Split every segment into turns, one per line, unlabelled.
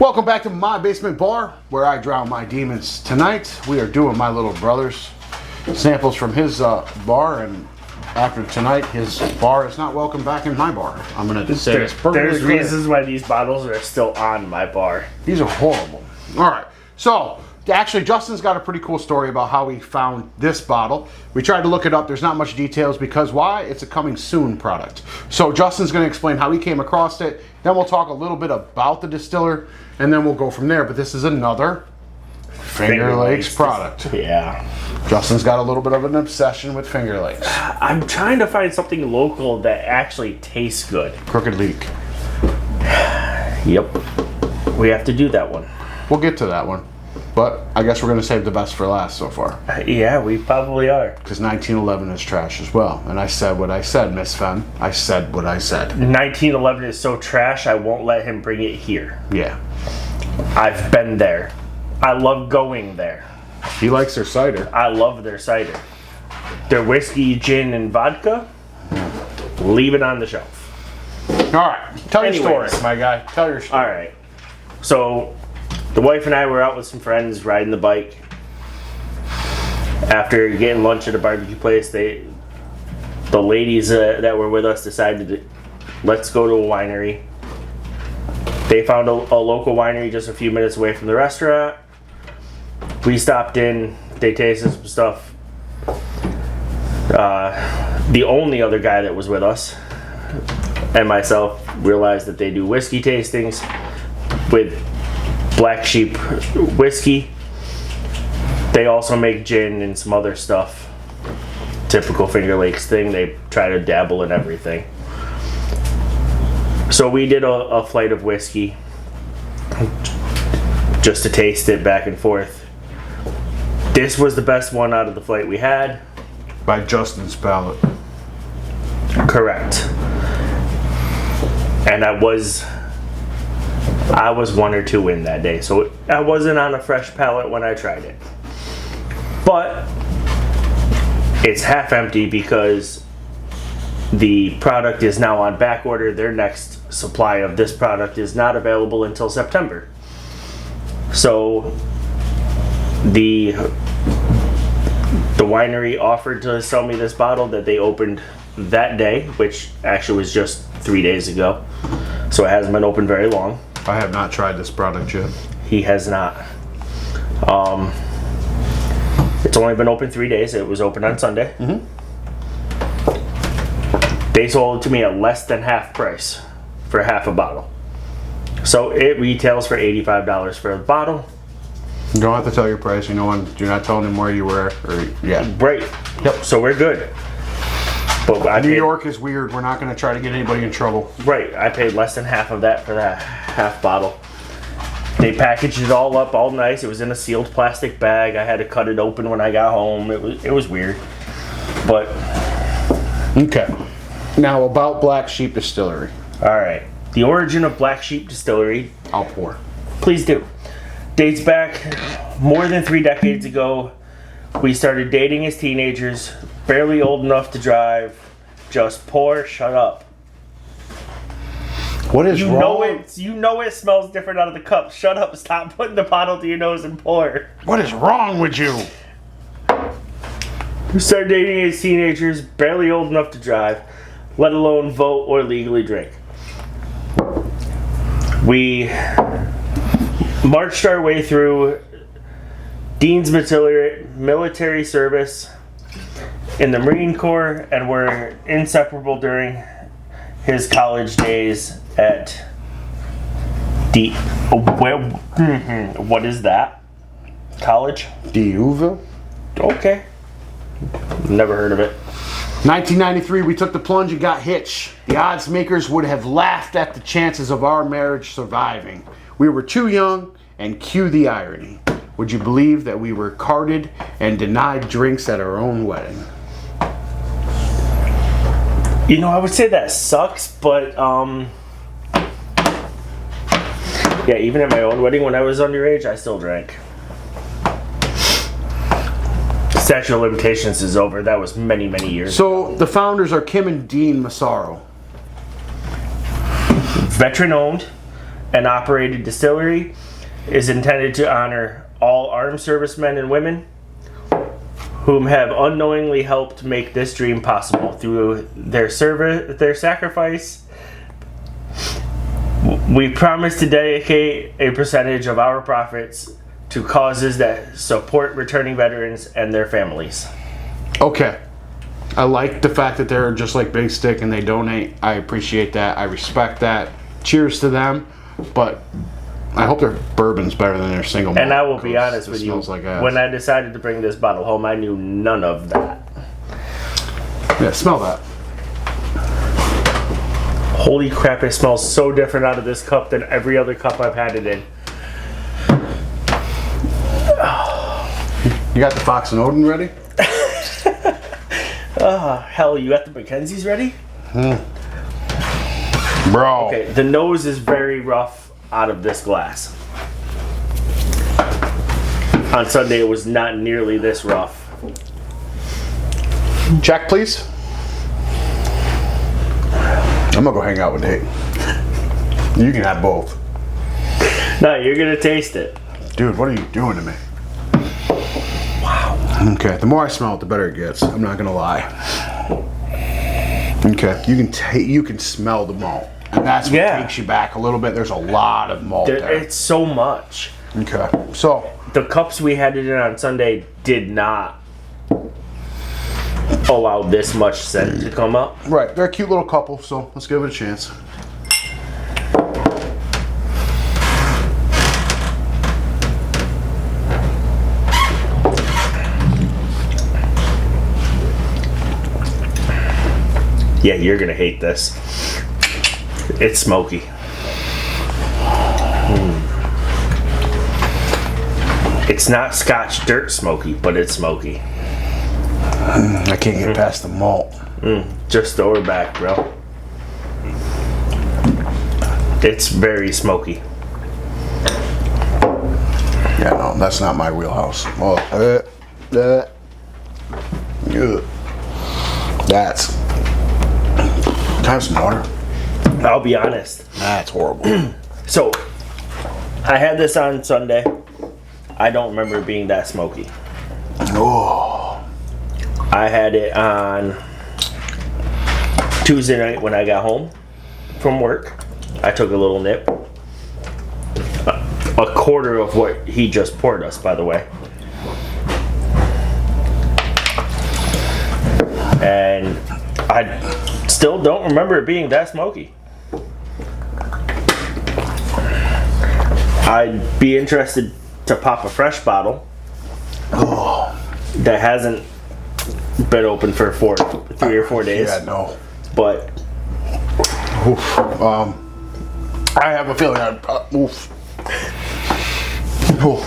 Welcome back to my basement bar, where I drown my demons. Tonight, we are doing my little brother's samples from his bar, and after tonight, his bar is not welcome back in my bar. I'm going to say this perfectly
There's
clear.
reasons why these bottles are still on my bar.
These are horrible. All right, so actually, Justin's got a pretty cool story about how he found this bottle. We tried to look it up. There's not much details because why? It's a coming soon product. So Justin's going to explain how he came across it. Then we'll talk a little bit about the distiller, and then we'll go from there. But this is another Finger Lakes product.
Yeah.
Justin's got a little bit of an obsession with Finger Lakes.
I'm trying to find something local that actually tastes good.
Crooked Leak.
Yep. We have to do that one.
We'll get to that one. But I guess we're going to save the best for last so far.
Yeah, we probably are.
Because 1911 is trash as well. And I said what I said, Miss Fenn. I said what I said.
1911 is so trash, I won't let him bring it here.
Yeah.
I've been there. I love going there.
He likes their cider.
I love their cider. Their whiskey, gin, and vodka, leave it on the shelf.
All right. Tell your story, my guy. Tell your story.
All right. So, the wife and I were out with some friends riding the bike. After getting lunch at a barbecue place, the ladies that were with us decided to let's go to a winery. They found a local winery just a few minutes away from the restaurant. We stopped in. They tasted some stuff. The only other guy that was with us and myself realized that they do whiskey tastings with Black Sheep whiskey. They also make gin and some other stuff. Typical Finger Lakes thing. They try to dabble in everything. So we did a flight of whiskey just to taste it back and forth. This was the best one out of the flight we had.
By Justin's palate.
Correct. And I was 1 or 2 in that day, so I wasn't on a fresh palate when I tried it. But it's half empty because the product is now on back order. Their next supply of this product is not available until September. So the winery offered to sell me this bottle that they opened that day, which actually was just 3 days ago. So it hasn't been open very long.
I have not tried this product yet.
He has not. It's only been open 3 days. It was open on Sunday.
Mm-hmm.
They sold it to me at less than half price for half a bottle. So it retails for $85 for a bottle.
You don't have to tell your price. You know, you're not telling them where you were.
Right. Yep. So we're good. But
New York is weird. We're not going to try to get anybody in trouble.
Right. I paid less than half of that for that half bottle. They packaged it all up all nice. It was in a sealed plastic bag. I had to cut it open when I got home. It was weird. But
okay. Now about Black Sheep Distillery.
All right. The origin of Black Sheep Distillery.
I'll pour.
Please do. Dates back more than 3 decades ago. We started dating as teenagers, barely old enough to drive. Just pour, shut up.
What is wrong?
You know it smells different out of the cup. Shut up, stop putting the bottle to your nose and pour.
What is wrong with you?
We started dating as teenagers, barely old enough to drive, let alone vote or legally drink. We marched our way through Dean's military service in the Marine Corps and were inseparable during his college days at what is that? College?
D'Youville?
Okay. Never heard of it.
1993, we took the plunge and got hitched. The odds makers would have laughed at the chances of our marriage surviving. We were too young, and cue the irony. Would you believe that we were carded and denied drinks at our own wedding?
You know, I would say that sucks, but yeah, even at my own wedding when I was underage, I still drank. Statute of limitations is over. That was many, many years ago.
The founders are Kim and Dean Massaro.
Veteran owned and operated distillery is intended to honor all armed servicemen and women whom have unknowingly helped make this dream possible through their service, their sacrifice. We promise to dedicate a percentage of our profits to causes that support returning veterans and their families.
Okay. I like the fact that they're just like Big Stick and they donate. I appreciate that. I respect that. Cheers to them. But I hope their bourbon's better than their single malt.
And I will be honest with you,
like ass.
when I decided to bring this bottle home, I knew none of that.
Yeah, smell that.
Holy crap, it smells so different out of this cup than every other cup I've had it in.
You got the Fox and Odin ready?
Hell, you got the Mackenzies ready?
Bro.
Okay, the nose is very rough out of this glass. On Sunday, it was not nearly this rough.
Check, please. I'm gonna go hang out with Nate. You can have both.
No, you're gonna taste it.
Dude, what are you doing to me? Wow. Okay, the more I smell it, the better it gets. I'm not gonna lie. Okay, you can smell the malt, and that's what takes you back a little bit. There's a lot of malt there.
It's so much.
Okay, so
The cups we had it in on Sunday did not allow this much scent to come up.
right, they're a cute little couple, so let's give it a chance.
Yeah, you're gonna hate this. It's smoky. It's not Scotch dirt smoky, but it's smoky.
I can't get past the malt.
Just throw it back, bro. It's very smoky.
Yeah, no, that's not my wheelhouse. Oh, that's. Can I have some water?
I'll be honest.
That's horrible.
So, I had this on Sunday. I don't remember it being that smoky.
Oh.
I had it on Tuesday night when I got home from work. I took a little nip. A quarter of what he just poured us, by the way. And I still don't remember it being that smoky. I'd be interested to pop a fresh bottle that hasn't been open for 3 or 4 days.
Yeah, no.
But
Oof. I have a feeling I'd.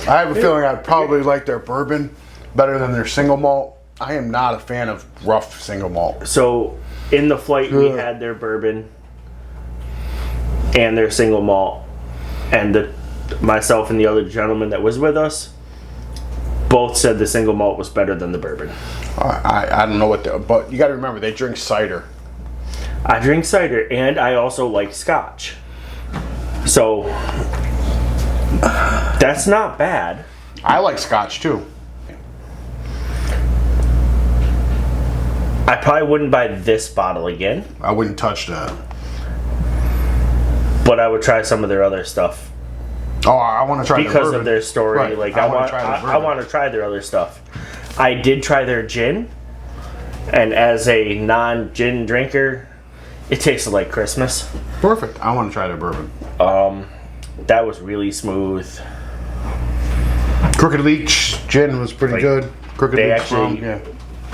I have a feeling I'd probably like their bourbon better than their single malt. I am not a fan of rough single malt.
so in the flight we had their bourbon and their single malt, and myself and the other gentleman that was with us both said the single malt was better than the bourbon.
I don't know but you got to remember they drink cider.
I drink cider and I also like Scotch. So that's not bad.
I like Scotch too.
I probably wouldn't buy this bottle again,
I wouldn't touch that.
but I would try some of their other stuff
Oh, I want to try their
because
bourbon.
of their story.
Right.
Like
I wanna try their
I
bourbon.
want to try their other stuff. I did try their gin, and as a non-gin drinker, it tasted like Christmas.
Perfect. I want to try their bourbon.
That was really smooth.
Crooked Leech gin was pretty good. Crooked
they
Leech
actually-
rum, yeah.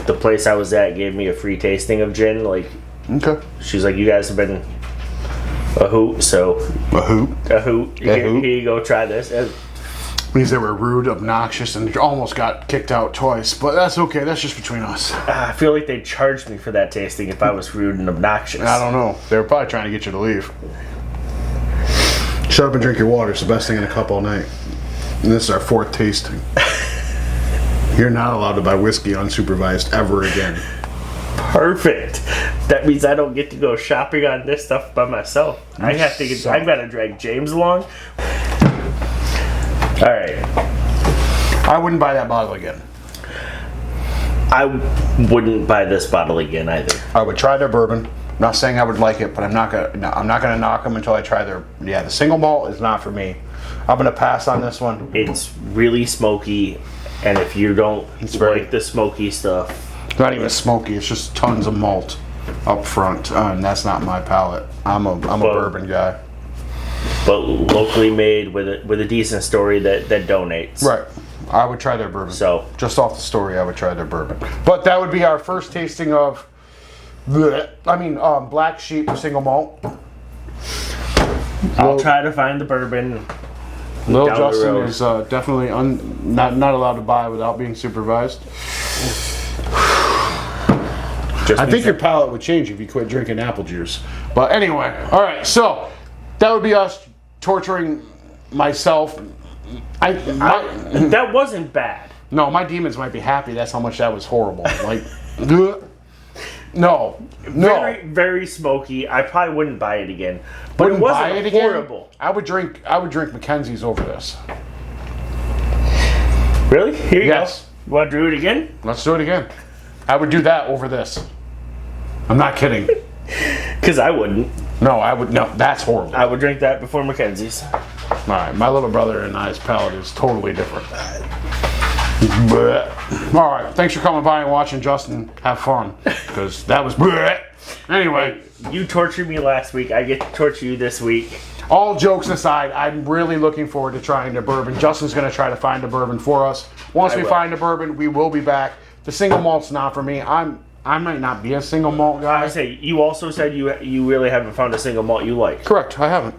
The place I was at gave me a free tasting of gin. Like,
Okay.
she's like, "You guys have been a hoot, so
A hoot.
a hoot.
A
Here,
hoot.
here you go, try this."
Means they were rude, obnoxious, and almost got kicked out twice. But that's okay. That's just between us.
I feel like they'd charge me for that tasting if I was rude and obnoxious.
I don't know. They were probably trying to get you to leave. Shut up and drink your water. It's the best thing in a cup all night. And this is our 4th tasting. You're not allowed to buy whiskey unsupervised ever again.
Perfect. That means I don't get to go shopping on this stuff by myself. I have to get. I've got to drag James along. All right.
I wouldn't buy that bottle again.
I wouldn't buy this bottle again either.
I would try their bourbon. I'm not saying I would like it, but I'm not gonna knock them until I try their. Yeah, the single malt is not for me. I'm gonna pass on this one.
It's really smoky, and if you don't like the smoky stuff,
it's not even smoky. It's just tons of malt up front, and that's not my palate. I'm a bourbon guy.
But locally made with a decent story that donates.
Right. I would try their bourbon.
So
just off the story, I would try their bourbon. But that would be our first tasting of. Black Sheep single malt.
I'll try to find the bourbon.
Little Justin is definitely not allowed to buy without being supervised. I think your palate would change if you quit drinking apple juice. But anyway, all right. So that would be us torturing myself.
That wasn't bad.
No, my demons might be happy. That's how much that was horrible. Like, no.
Very, very smoky. I probably wouldn't buy it again. But
Wouldn't
it wasn't
buy it again?
horrible.
I would drink Mackenzie's over this.
Really? Here you
Yes.
go. You want to do it again?
Let's do it again. I would do that over this. I'm not kidding.
Because I wouldn't.
No, I would. No, that's horrible.
I would drink that before Mackenzie's.
All right, my little brother and I's palate is totally different. Bleh. All right, thanks for coming by and watching Justin have fun, because that was bleh. Anyway.
You tortured me last week. I get to torture you this week.
All jokes aside, I'm really looking forward to trying the bourbon. Justin's going to try to find a bourbon for us. Once we find a bourbon, we will be back. The single malt's not for me. I might not be a single malt guy.
I say you also said you really haven't found a single malt you like.
Correct, I haven't.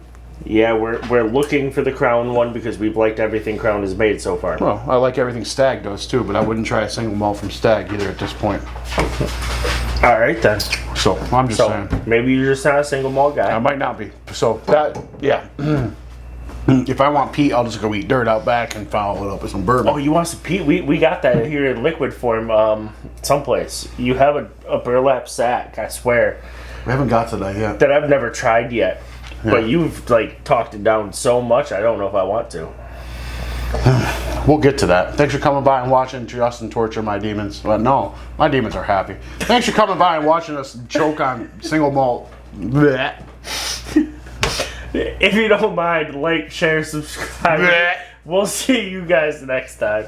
Yeah, we're looking for the Crown one because we've liked everything Crown has made so far.
Well, I like everything Stag does too, but I wouldn't try a single malt from Stag either at this point.
All right then.
So I'm just saying.
Maybe you're just not a single malt guy.
I might not be. So that, yeah. If I want peat, I'll just go eat dirt out back and follow it up with some bourbon.
Oh, you want some peat? We got that here in liquid form someplace. You have a burlap sack, I swear.
We haven't got to that yet.
That I've never tried yet. Yeah. But you've talked it down so much, I don't know if I want to.
We'll get to that. Thanks for coming by and watching Justin torture my demons. Well, no, my demons are happy. Thanks for coming by and watching us choke on single malt. Blech.
If you don't mind, like, share, subscribe. Blech. We'll see you guys next time.